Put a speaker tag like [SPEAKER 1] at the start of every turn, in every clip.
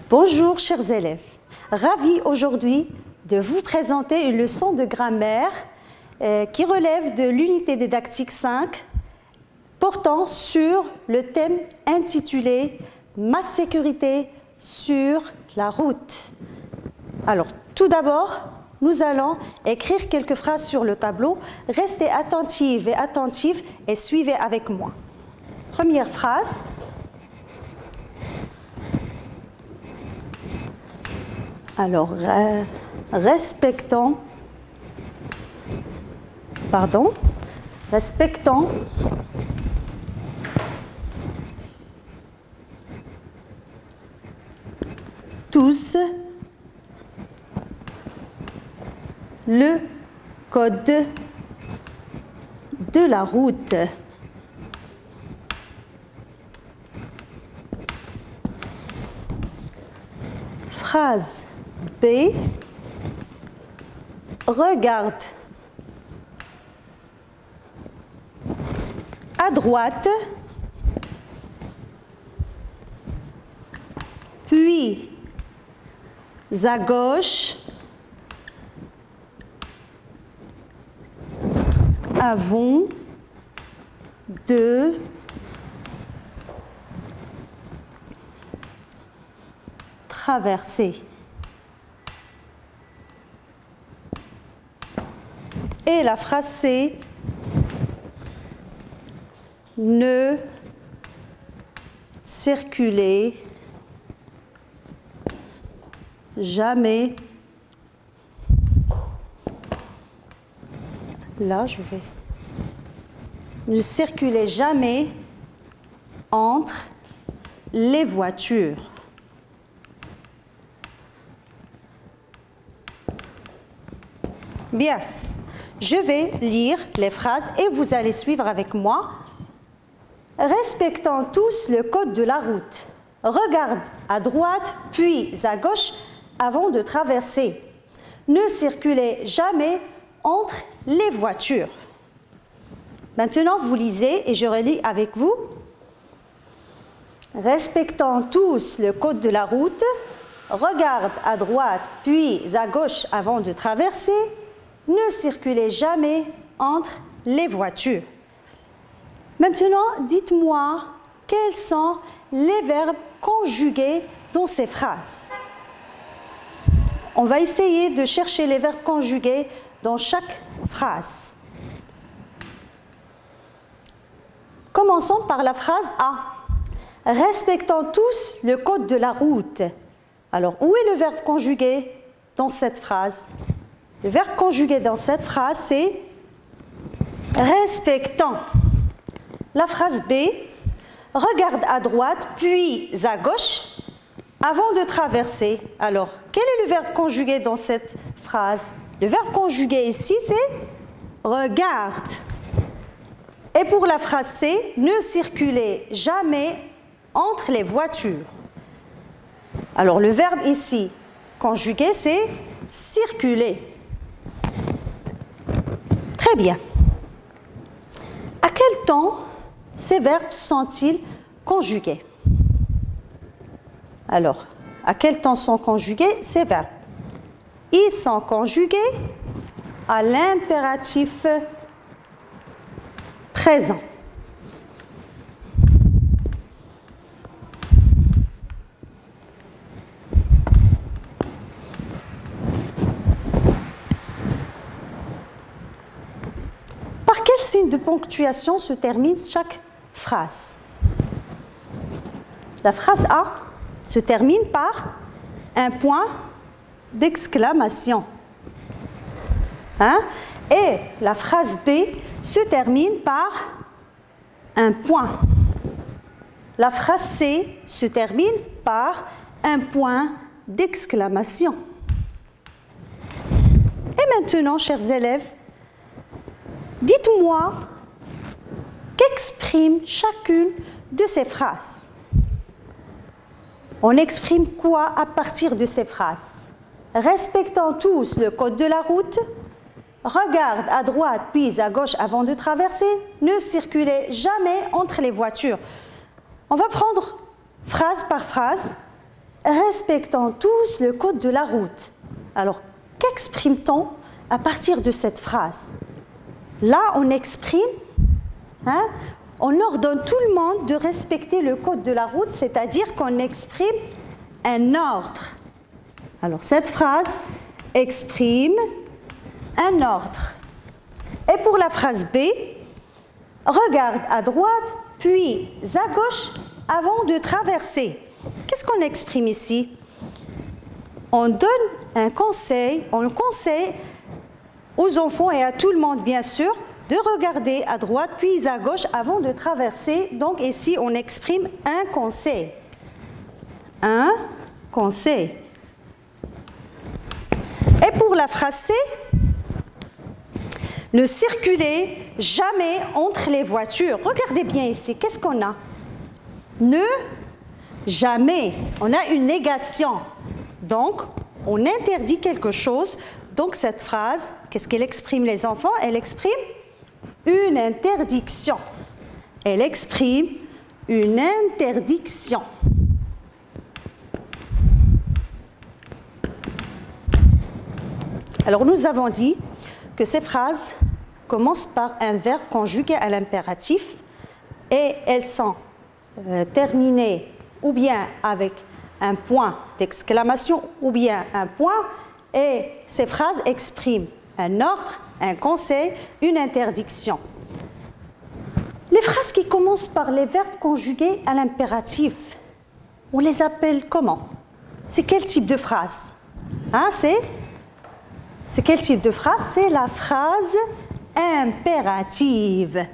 [SPEAKER 1] Bonjour chers élèves, ravi aujourd'hui de vous présenter une leçon de grammaire qui relève de l'unité didactique 5 portant sur le thème intitulé « Ma sécurité sur la route ». Alors tout d'abord, nous allons écrire quelques phrases sur le tableau. Restez attentives et attentifs et suivez avec moi. Première phrase. Alors, respectons tous le code de la route. Phrase B. Regarde à droite, puis à gauche, avant de traverser. Et la phrase C, ne circulez jamais. Là, je vais. Ne circulez jamais entre les voitures. Bien, je vais lire les phrases et vous allez suivre avec moi. Respectons tous le code de la route. Regarde à droite, puis à gauche avant de traverser. Ne circulez jamais entre les voitures. Maintenant, vous lisez et je relis avec vous. Respectons tous le code de la route. Regarde à droite, puis à gauche avant de traverser. Ne circulez jamais entre les voitures. Maintenant, dites-moi quels sont les verbes conjugués dans ces phrases. On va essayer de chercher les verbes conjugués dans chaque phrase. Commençons par la phrase A. Respectons tous le code de la route. Alors, où est le verbe conjugué dans cette phrase? Le verbe conjugué dans cette phrase, c'est respectons. La phrase B, regarde à droite, puis à gauche, avant de traverser. Alors, quel est le verbe conjugué dans cette phrase? Le verbe conjugué ici, c'est regarde. Et pour la phrase C, ne circulez jamais entre les voitures. Alors, le verbe ici conjugué, c'est circuler. Très bien. À quel temps ces verbes sont-ils conjugués? Alors, à quel temps sont conjugués ces verbes? Ils sont conjugués à l'impératif présent. Par quel signe de ponctuation se termine chaque phrase? La phrase A se termine par un point d'exclamation. Et la phrase B se termine par un point. La phrase C se termine par un point d'exclamation. Et maintenant, chers élèves, dites-moi qu'exprime chacune de ces phrases. On exprime quoi à partir de ces phrases? Respectons tous le code de la route. Regarde à droite puis à gauche avant de traverser. Ne circulez jamais entre les voitures. On va prendre phrase par phrase respectons tous le code de la route. Alors, qu'exprime-t-on à partir de cette phrase? Là, on exprime, on ordonne tout le monde de respecter le code de la route, c'est-à-dire qu'on exprime un ordre. Alors, cette phrase exprime un ordre. Et pour la phrase B, regarde à droite, puis à gauche avant de traverser. Qu'est-ce qu'on exprime ici? On donne un conseil, on conseille aux enfants et à tout le monde, bien sûr, de regarder à droite puis à gauche avant de traverser. Donc ici, on exprime un conseil. Un conseil. Et pour la phrase C, ne circulez jamais entre les voitures. Regardez bien ici, qu'est-ce qu'on a? Ne, jamais. On a une négation. Donc, on interdit quelque chose. Donc, cette phrase, qu'est-ce qu'elle exprime, les enfants? Elle exprime une interdiction. Elle exprime une interdiction. Alors, nous avons dit que ces phrases commencent par un verbe conjugué à l'impératif et elles sont terminées ou bien avec un point d'exclamation ou bien un point, et ces phrases expriment un ordre, un conseil, une interdiction. Les phrases qui commencent par les verbes conjugués à l'impératif, on les appelle comment? C'est quel type de phrase? C'est quel type de phrase? C'est la phrase impérative.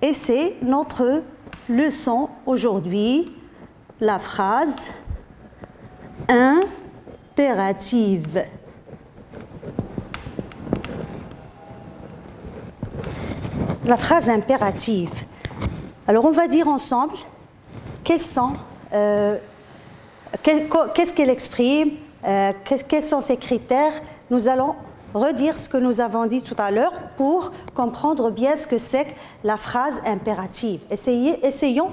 [SPEAKER 1] Et c'est notre leçon aujourd'hui, la phrase impérative. La phrase impérative. Alors on va dire ensemble qu'est-ce qu'elle exprime, quels sont ses critères. Nous allons redire ce que nous avons dit tout à l'heure pour comprendre bien ce que c'est que la phrase impérative. Essayons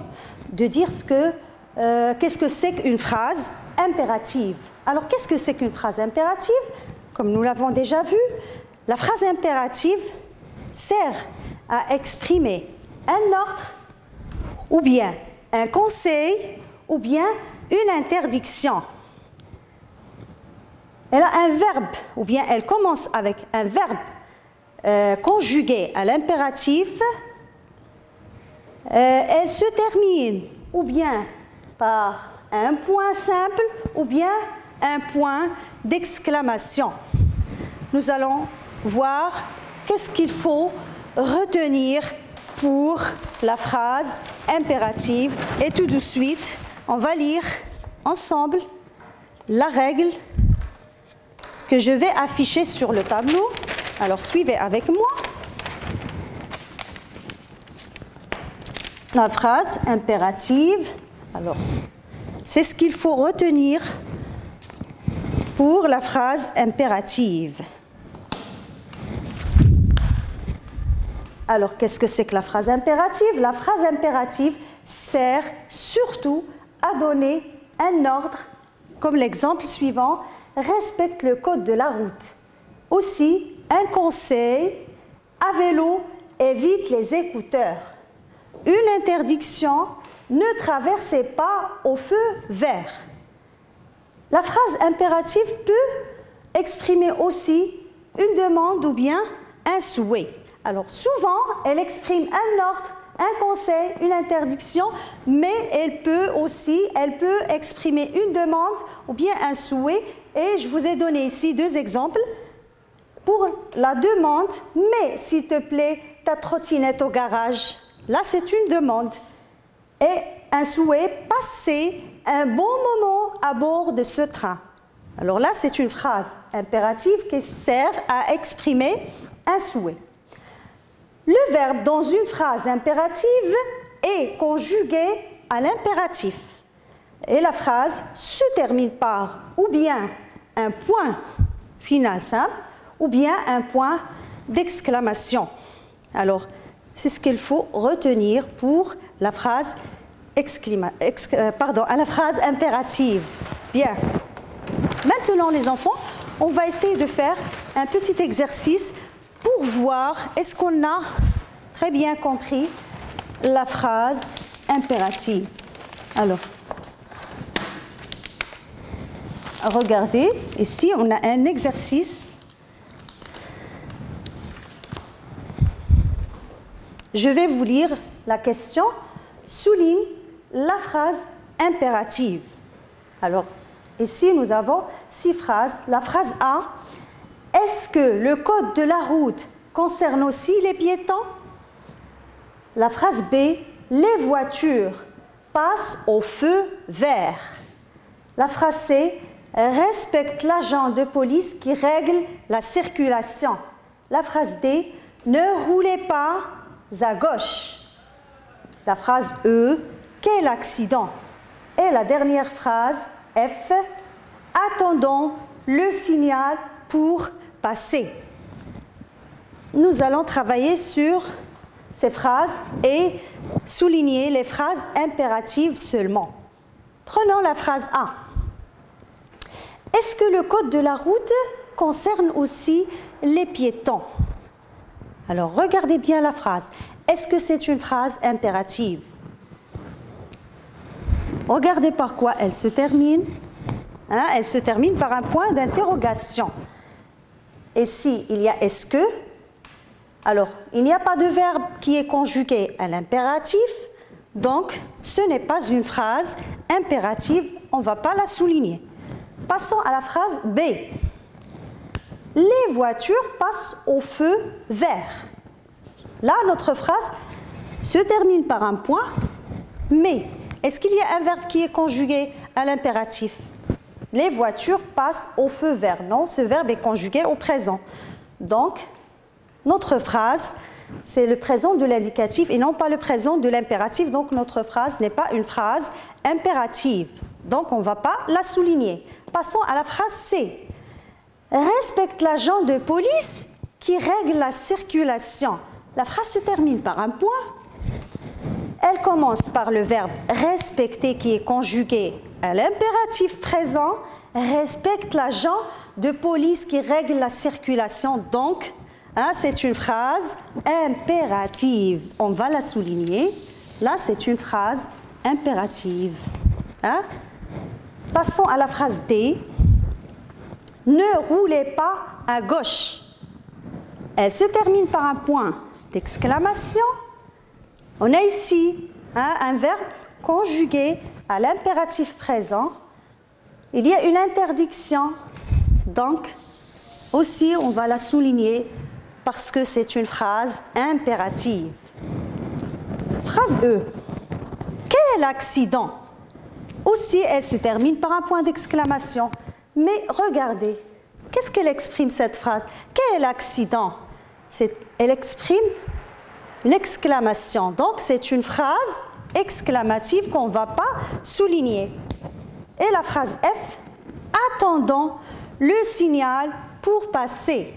[SPEAKER 1] de dire qu'est-ce que c'est qu'une phrase impérative. Alors, qu'est-ce que c'est qu'une phrase impérative? Comme nous l'avons déjà vu, la phrase impérative sert à exprimer un ordre, ou bien un conseil, ou bien une interdiction. Elle a un verbe, ou bien elle commence avec un verbe conjugué à l'impératif. Elle se termine ou bien par un point simple, ou bien un point d'exclamation. Nous allons voir qu'est-ce qu'il faut retenir pour la phrase impérative. Et tout de suite, on va lire ensemble la règle que je vais afficher sur le tableau. Alors, suivez avec moi. La phrase impérative. Alors, c'est ce qu'il faut retenir pour la phrase impérative. Alors, qu'est-ce que c'est que la phrase impérative? La phrase impérative sert surtout à donner un ordre, comme l'exemple suivant: respecte le code de la route. Aussi, un conseil: à vélo, évite les écouteurs. Une interdiction: ne traversez pas au feu vert. La phrase impérative peut exprimer aussi une demande ou bien un souhait. Alors souvent, elle exprime un ordre, un conseil, une interdiction, mais elle peut exprimer une demande ou bien un souhait. Et je vous ai donné ici deux exemples. Pour la demande: mets s'il te plaît ta trottinette au garage. Là, c'est une demande. Et un souhait: passer un bon moment à bord de ce train. Alors là, c'est une phrase impérative qui sert à exprimer un souhait. Le verbe dans une phrase impérative est conjugué à l'impératif. Et la phrase se termine par ou bien un point final simple, ou bien un point d'exclamation. Alors, c'est ce qu'il faut retenir pour la phrase, la phrase impérative. Bien. Maintenant, les enfants, on va essayer de faire un petit exercice pour voir est-ce qu'on a très bien compris la phrase impérative. Alors, regardez, ici, on a un exercice. Je vais vous lire la question. Souligne la phrase impérative. Alors, ici, nous avons 6 phrases. La phrase A, est-ce que le code de la route concerne aussi les piétons? La phrase B, les voitures passent au feu vert. La phrase C, respecte l'agent de police qui règle la circulation. La phrase D, ne roulez pas à gauche. La phrase E, quel accident? Et la dernière phrase, F, attendons le signal pour passer. Nous allons travailler sur ces phrases et souligner les phrases impératives seulement. Prenons la phrase A. Est-ce que le code de la route concerne aussi les piétons? Alors, regardez bien la phrase. Est-ce que c'est une phrase impérative? Regardez par quoi elle se termine. Elle se termine par un point d'interrogation. Et si il y a est-ce que, alors il n'y a pas de verbe qui est conjugué à l'impératif, donc ce n'est pas une phrase impérative, on ne va pas la souligner. Passons à la phrase B. Les voitures passent au feu vert. Là, notre phrase se termine par un point, mais est-ce qu'il y a un verbe qui est conjugué à l'impératif? Les voitures passent au feu vert. Non, ce verbe est conjugué au présent. Donc, notre phrase, c'est le présent de l'indicatif et non pas le présent de l'impératif. Donc, notre phrase n'est pas une phrase impérative. Donc, on ne va pas la souligner. Passons à la phrase C. Respecte l'agent de police qui règle la circulation. La phrase se termine par un point. Elle commence par le verbe respecter qui est conjugué à l'impératif présent. Respecte l'agent de police qui règle la circulation. Donc, c'est une phrase impérative. On va la souligner. Là, c'est une phrase impérative. Passons à la phrase D. Ne roulez pas à gauche. Elle se termine par un point d'exclamation. On a ici un verbe conjugué à l'impératif présent. Il y a une interdiction. Donc, aussi, on va la souligner parce que c'est une phrase impérative. Phrase E. Quel accident? Aussi, elle se termine par un point d'exclamation. Mais regardez, qu'est-ce qu'elle exprime cette phrase? Quel accident? Elle exprime une exclamation. Donc, c'est une phrase exclamative qu'on ne va pas souligner. Et la phrase F, attendons le signal pour passer.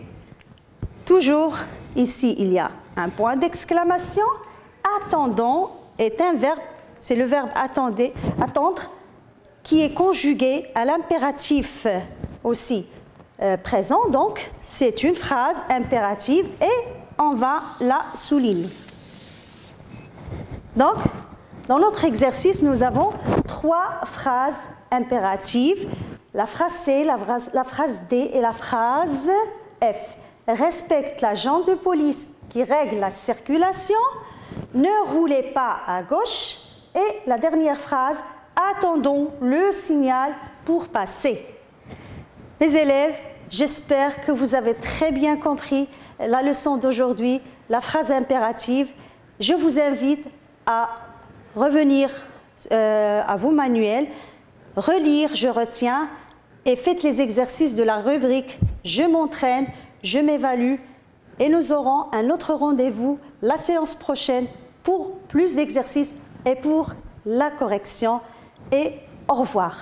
[SPEAKER 1] Toujours ici, il y a un point d'exclamation. Attendons est un verbe, c'est le verbe attendre, qui est conjugué à l'impératif aussi présent. Donc, c'est une phrase impérative et on va la souligner. Donc, dans notre exercice, nous avons 3 phrases impératives. La phrase C, la phrase D et la phrase F. Respecte l'agent de police qui règle la circulation. Ne roulez pas à gauche. Et la dernière phrase, attendons le signal pour passer. Les élèves, j'espère que vous avez très bien compris la leçon d'aujourd'hui, la phrase impérative. Je vous invite à revenir à vos manuels, relire, je retiens, et faites les exercices de la rubrique « Je m'entraîne, je m'évalue » et nous aurons un autre rendez-vous la séance prochaine pour plus d'exercices et pour la correction. Et au revoir.